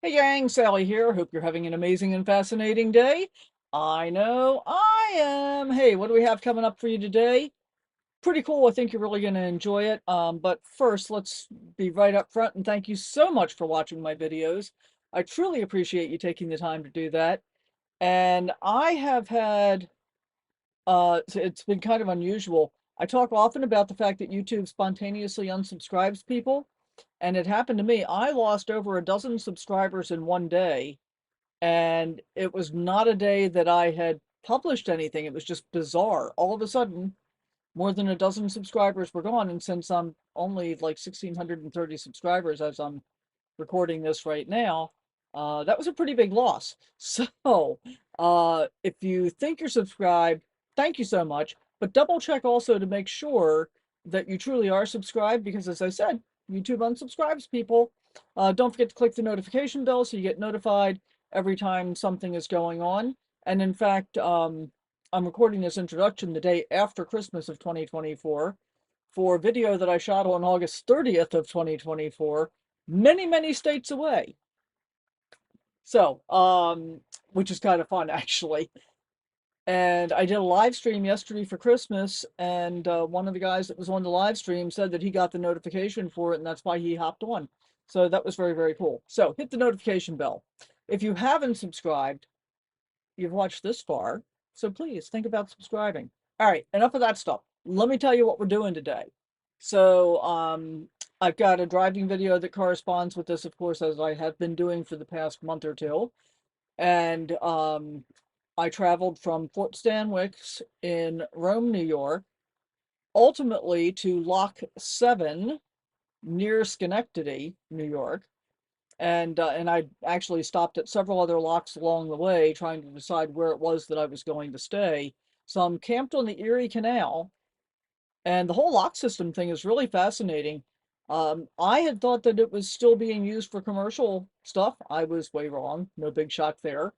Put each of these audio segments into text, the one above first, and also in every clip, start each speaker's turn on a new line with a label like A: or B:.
A: Hey gang, Sally here. Hope you're having an amazing and fascinating day. I know I am. Hey, what do we have coming up for you today? Pretty cool. I think you're really going to enjoy it. But first, let's be right up front and thank you so much for watching my videos. I truly appreciate you taking the time to do that. And I have had, it's been kind of unusual. I talk often about the fact that YouTube spontaneously unsubscribes people. And it happened to me. I lost over a dozen subscribers in one day, and it was not a day that I had published anything. It was just bizarre. All of a sudden, more than a dozen subscribers were gone. And since I'm only like 1,630 subscribers as I'm recording this right now, that was a pretty big loss. So, if you think you're subscribed, thank you so much. But double check also to make sure that you truly are subscribed, because as I said, YouTube unsubscribes people. Don't forget to click the notification bell so you get notified every time something is going on. And in fact, I'm recording this introduction the day after Christmas of 2024 for a video that I shot on August 30th of 2024, many, many states away. So, which is kind of fun actually. And I did a live stream yesterday for Christmas, and one of the guys that was on the live stream said that he got the notification for it, and that's why he hopped on. So that was very, very cool. So hit the notification bell. If you haven't subscribed, you've watched this far, so please think about subscribing. All right, enough of that stuff. Let me tell you what we're doing today. So, I've got a driving video that corresponds with this, of course, as I have been doing for the past month or two. And I traveled from Fort Stanwix in Rome, New York, ultimately to Lock 7 near Schenectady, New York. And I actually stopped at several other locks along the way trying to decide where it was that I was going to stay. So I'm camped on the Erie Canal, and the whole lock system thing is really fascinating. I had thought that it was still being used for commercial stuff. I was way wrong. No big shock there.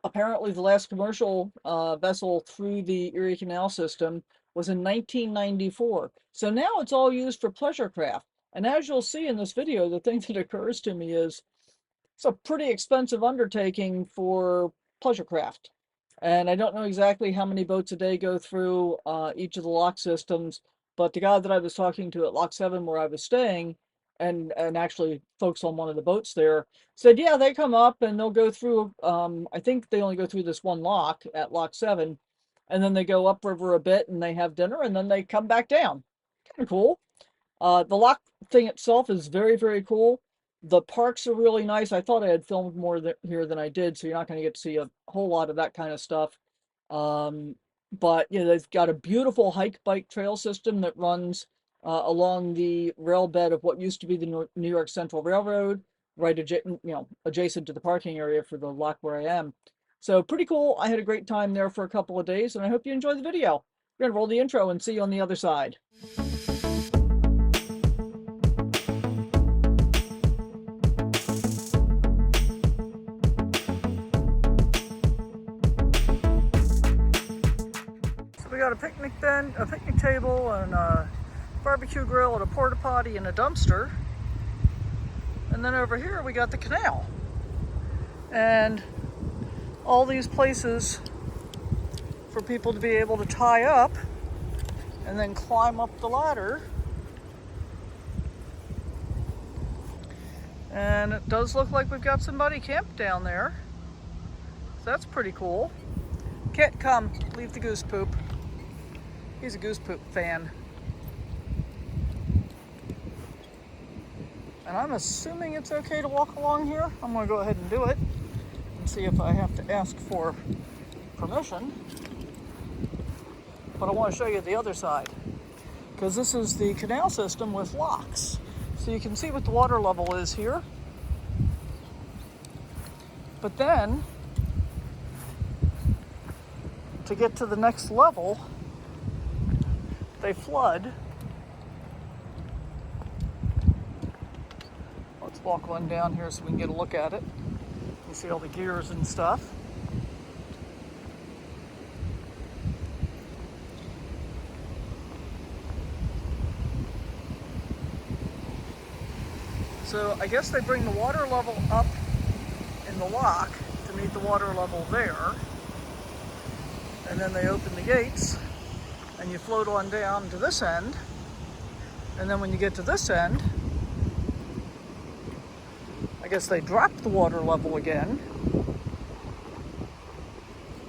A: Apparently, the last commercial vessel through the Erie Canal system was in 1994. So now it's all used for pleasure craft. And as you'll see in this video, the thing that occurs to me is it's a pretty expensive undertaking for pleasure craft. And I don't know exactly how many boats a day go through each of the lock systems, but the guy that I was talking to at Lock 7 where I was staying, and actually folks on one of the boats there, said, yeah, they come up and they'll go through, I think they only go through this one lock at Lock 7, and then they go upriver a bit and they have dinner and then they come back down. Kind of cool. The lock thing itself is very, very cool. The parks are really nice. I thought I had filmed more here than I did, so you're not going to get to see a whole lot of that kind of stuff. Um, but you know, they've got a beautiful hike bike trail system that runs along the rail bed of what used to be the New York Central Railroad, right adjacent to the parking area for the lock where I am. So pretty cool. I had a great time there for a couple of days, and I hope you enjoy the video. We're gonna roll the intro and see you on the other side. So we got a picnic bench, a picnic table, and a barbecue grill, and a porta potty, and a dumpster. And then over here we got the canal, and all these places for people to be able to tie up and then climb up the ladder. And it does look like we've got somebody camped down there, so that's pretty cool. Kit, come, leave the goose poop. He's a goose poop fan. And I'm assuming it's okay to walk along here. I'm going to go ahead and do it and see if I have to ask for permission. But I want to show you the other side, because this is the canal system with locks. So you can see what the water level is here. But then, to get to the next level, they flood. Let's walk one down here so we can get a look at it. You see all the gears and stuff. So I guess they bring the water level up in the lock to meet the water level there. And then they open the gates and you float on down to this end. And then when you get to this end, I guess they drop the water level again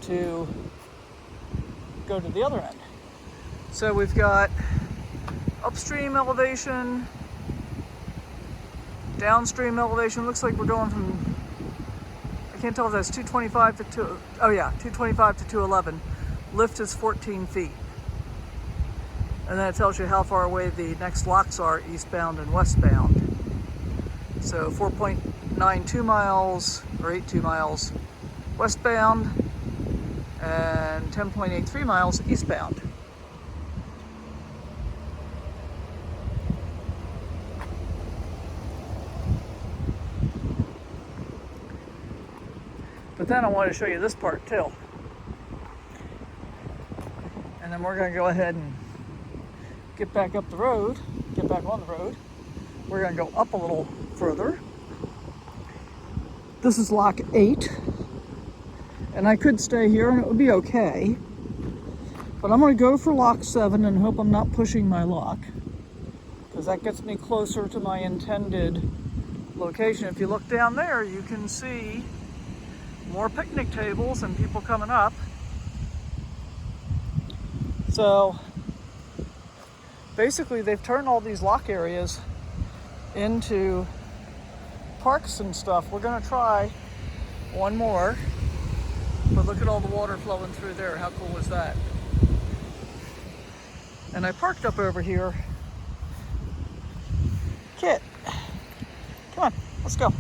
A: to go to the other end. So we've got upstream elevation, downstream elevation. Looks like we're going from, I can't tell if that's 225 to 225 to 211. Lift is 14 feet. And then it tells you how far away the next locks are, eastbound and westbound. So 4.92 miles or 82 miles westbound and 10.83 miles eastbound. But then I want to show you this part too. And then we're going to go ahead and get back up the road, get back on the road. We're going to go up a little further. This is lock 8. And I could stay here and it would be okay. But I'm going to go for lock 7 and hope I'm not pushing my lock, because that gets me closer to my intended location. If you look down there, you can see more picnic tables and people coming up. So basically they've turned all these lock areas into parks and stuff. We're going to try one more, but look at all the water flowing through there. How cool is that? And I parked up over here. Kit, come on, let's go.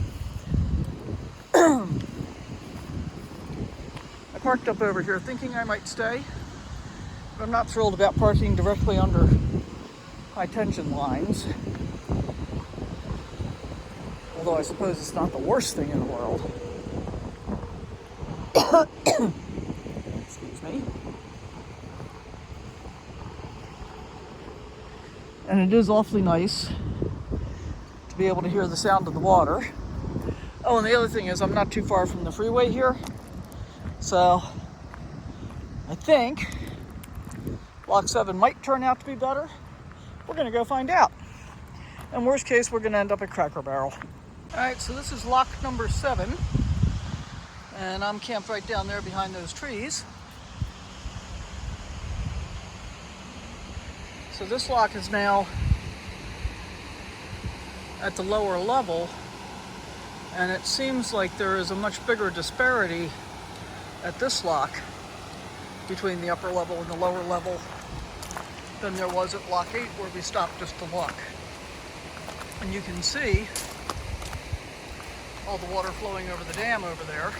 A: I parked up over here thinking I might stay, but I'm not thrilled about parking directly under high tension lines. Although I suppose it's not the worst thing in the world. Excuse me. And it is awfully nice to be able to hear the sound of the water. Oh, and the other thing is I'm not too far from the freeway here. So I think lock 7 might turn out to be better. We're going to go find out. And worst case, we're going to end up at Cracker Barrel. All right, so this is lock number 7. And I'm camped right down there behind those trees. So this lock is now at the lower level, and it seems like there is a much bigger disparity at this lock between the upper level and the lower level than there was at lock 8, where we stopped just to look. And you can see all the water flowing over the dam over there.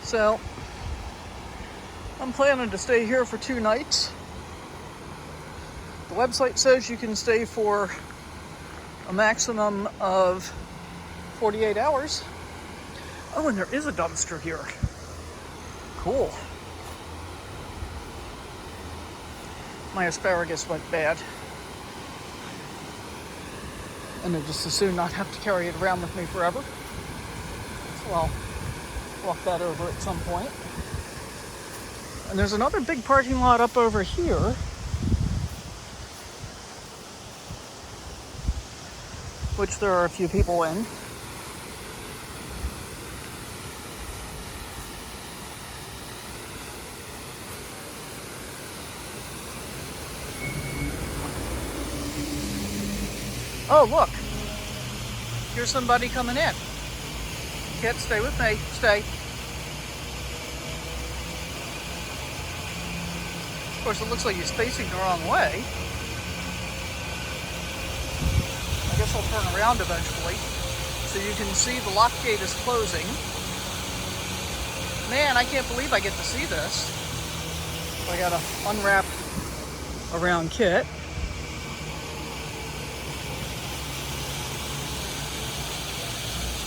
A: So I'm planning to stay here for 2 nights. The website says you can stay for a maximum of 48 hours. Oh, and there is a dumpster here. Cool. My asparagus went bad. And I just as soon not have to carry it around with me forever. So I'll walk that over at some point. And there's another big parking lot up over here. Which there are a few people in. Oh, look. Here's somebody coming in. Kit, stay with me. Stay. Of course, it looks like he's facing the wrong way. I guess I'll turn around eventually. So you can see the lock gate is closing. Man, I can't believe I get to see this. So I gotta unwrap around Kit.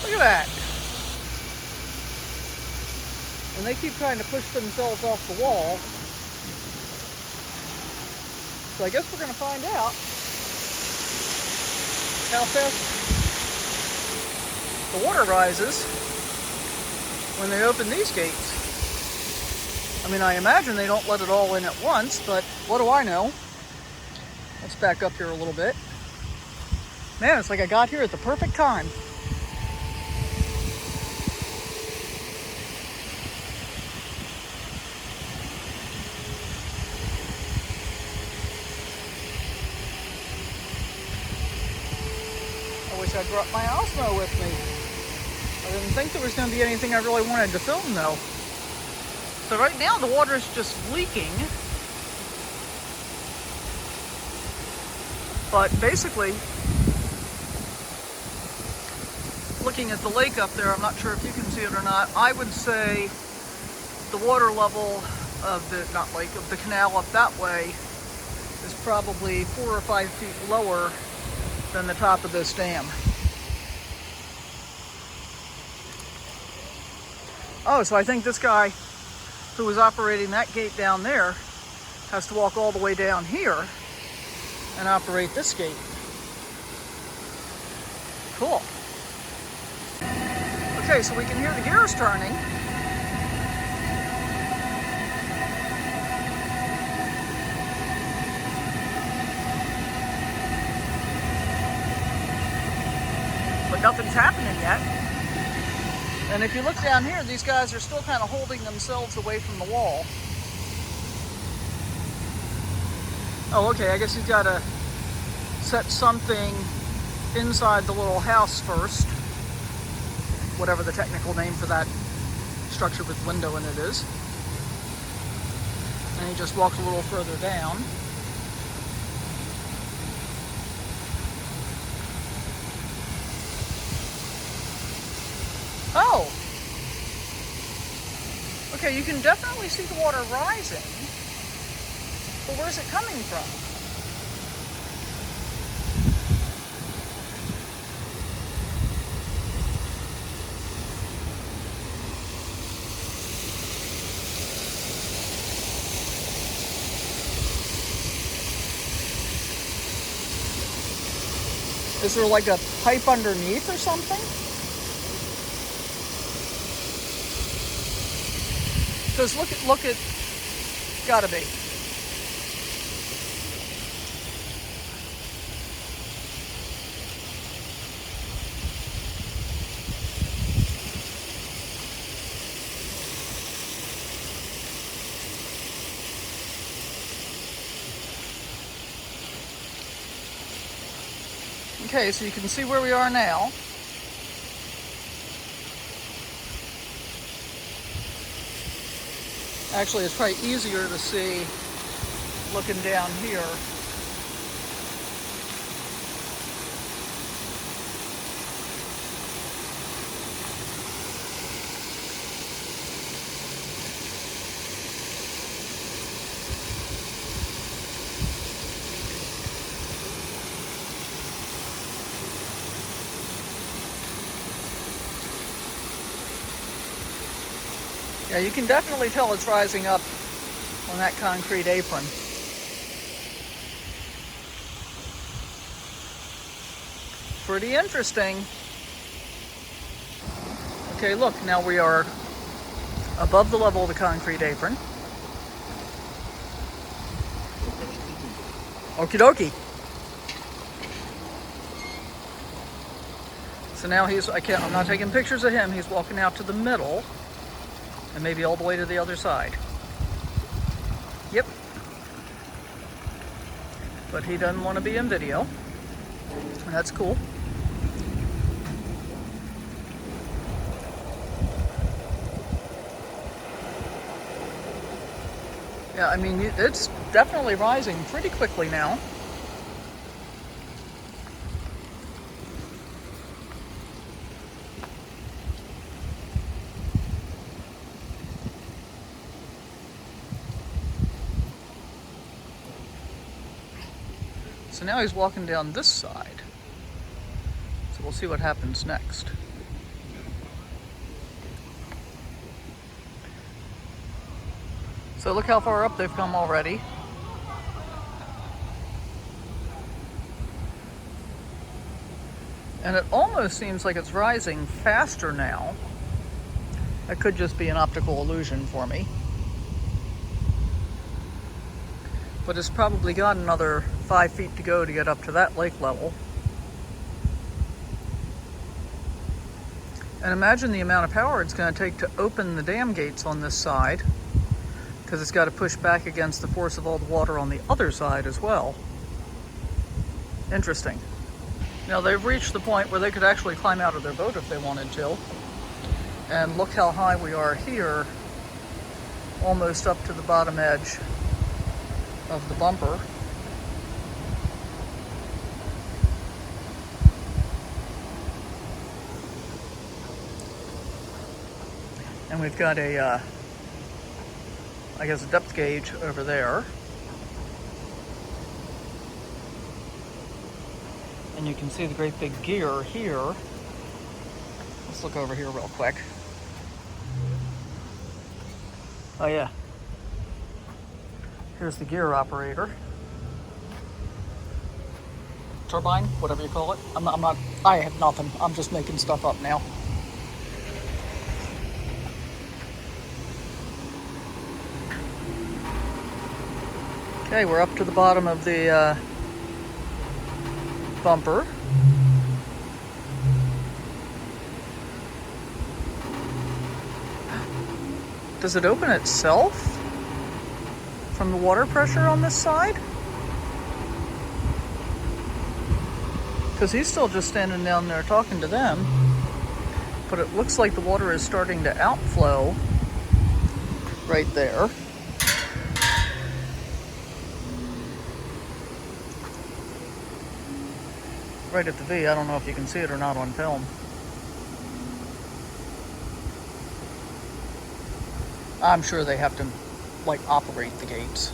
A: Look at that. And they keep trying to push themselves off the wall. So I guess we're going to find out. how fast the water rises when they open these gates. I mean, I imagine they don't let it all in at once, but what do I know? Let's back up here a little bit. Man, it's like I got here at the perfect time. I wish I'd brought my Osmo with me. I didn't think there was going to be anything I really wanted to film, though. So right now the water is just leaking. But basically, looking at the lake up there, I'm not sure if you can see it or not, I would say the water level of the, not lake, of the canal up that way is probably 4 or 5 feet lower than the top of this dam. Oh, so I think this guy who was operating that gate down there has to walk all the way down here and operate this gate. Cool. Okay, so we can hear the gears turning. But nothing's happening yet. And if you look down here, these guys are still kind of holding themselves away from the wall. Oh, okay, I guess you've got to set something inside the little house first. Whatever the technical name for that structure with window in it is. And he just walks a little further down. Oh! Okay, you can definitely see the water rising. But where's it coming from? Is there like a pipe underneath or something? Because look at, gotta be. Okay, so you can see where we are now. Actually, it's probably easier to see looking down here. Yeah, you can definitely tell it's rising up on that concrete apron. Pretty interesting. Okay, look, now we are above the level of the concrete apron. Okie dokie. So now I'm not taking pictures of him. He's walking out to the middle. And maybe all the way to the other side. Yep. But he doesn't want to be in video. And that's cool. Yeah, I mean, it's definitely rising pretty quickly now. So now he's walking down this side. So we'll see what happens next. So look how far up they've come already. And it almost seems like it's rising faster now. That could just be an optical illusion for me. But it's probably got another 5 feet to go to get up to that lake level. And imagine the amount of power it's going to take to open the dam gates on this side, because it's got to push back against the force of all the water on the other side as well. Interesting. Now they've reached the point where they could actually climb out of their boat if they wanted to. And look how high we are here, almost up to the bottom edge of the bumper. And we've got a, I guess a depth gauge over there. And you can see the great big gear here. Let's look over here real quick. Oh yeah. Here's the gear operator. Turbine, whatever you call it. I have nothing. I'm just making stuff up now. Okay, we're up to the bottom of the bumper. Does it open itself from the water pressure on this side? Because he's still just standing down there talking to them. But it looks like the water is starting to outflow right there. Right at the V. I don't know if you can see it or not on film. I'm sure they have to, like, operate the gates.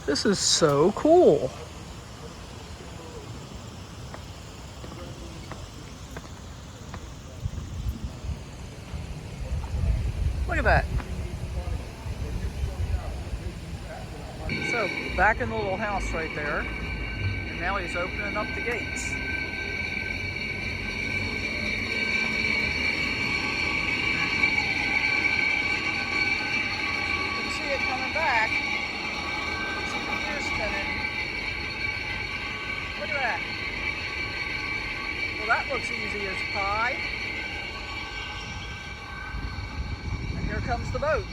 A: This is so cool. Look at that. So, back in the little house right there. And now he's opening up the gates. You can see it coming back. See the gears spinning. Look at that. Well, that looks easy as pie. And here comes the boat.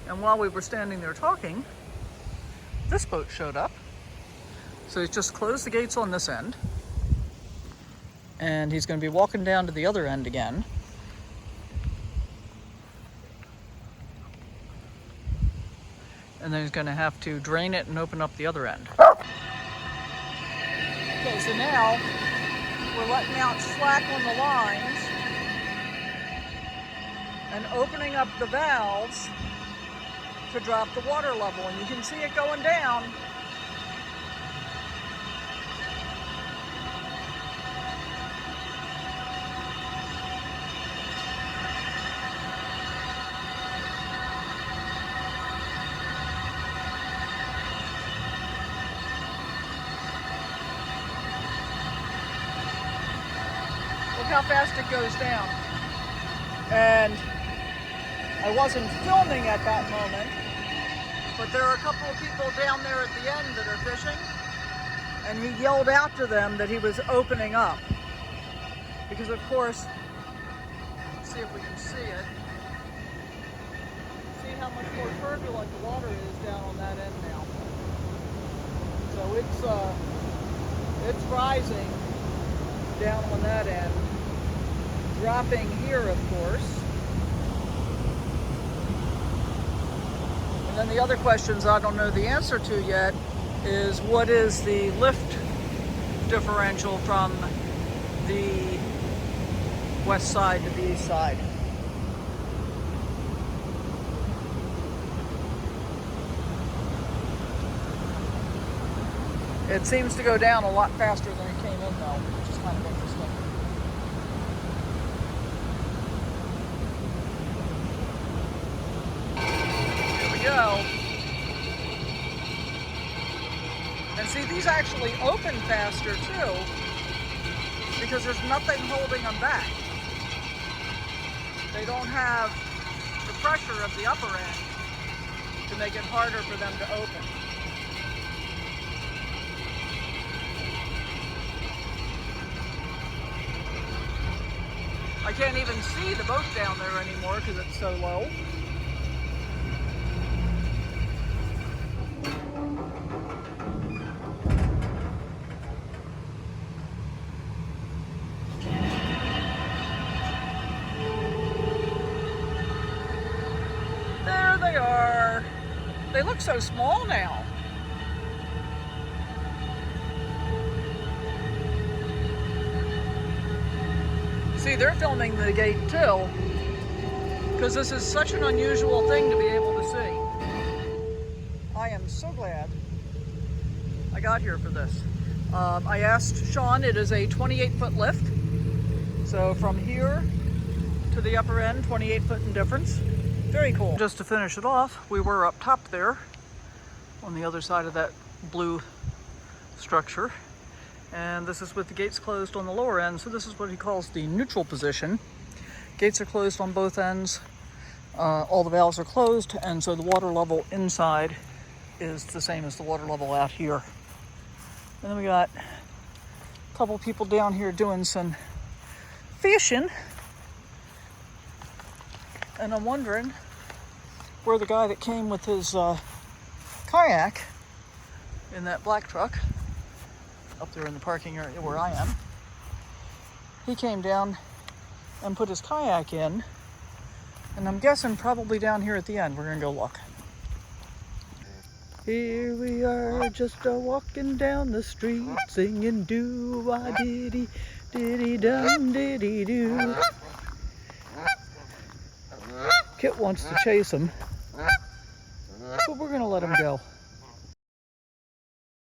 A: And while we were standing there talking, this boat showed up. So he's just closed the gates on this end. And he's going to be walking down to the other end again. And then he's going to have to drain it and open up the other end. Okay, so now we're letting out slack on the lines and opening up the valves to drop the water level, and you can see it going down. Look how fast it goes down. And I wasn't filming at that moment, but there are a couple of people down there at the end that are fishing, and he yelled out to them that he was opening up. Because of course, let's see if we can see it. See how much more turbulent the water is down on that end now. So it's rising down on that end, dropping here of course. And then the other questions I don't know the answer to yet is what is the lift differential from the west side to the east side? It seems to go down a lot faster than it came in though, which is kind of interesting. Here we go. And see, these actually open faster too, because there's nothing holding them back. They don't have the pressure of the upper end to make it harder for them to open. I can't even see the boat down there anymore because it's so low. There they are. They look so small now. See, they're filming the gate too, because this is such an unusual thing to be able to see. I am so glad I got here for this. I asked Sean, it is a 28-foot lift. So from here to the upper end, 28-foot in difference. Very cool. Just to finish it off, we were up top there on the other side of that blue structure. And this is with the gates closed on the lower end, so this is what he calls the neutral position. Gates are closed on both ends, all the valves are closed, and so the water level inside is the same as the water level out here. And then we got a couple people down here doing some fishing, and I'm wondering where the guy that came with his kayak in that black truck up there in the parking area where I am. He came down and put his kayak in, and I'm guessing probably down here at the end. We're gonna go look. Here we are, just walking down the street, singing doo-wah-diddy, diddy-dum, diddy-doo. Kit wants to chase him, but we're gonna let him go.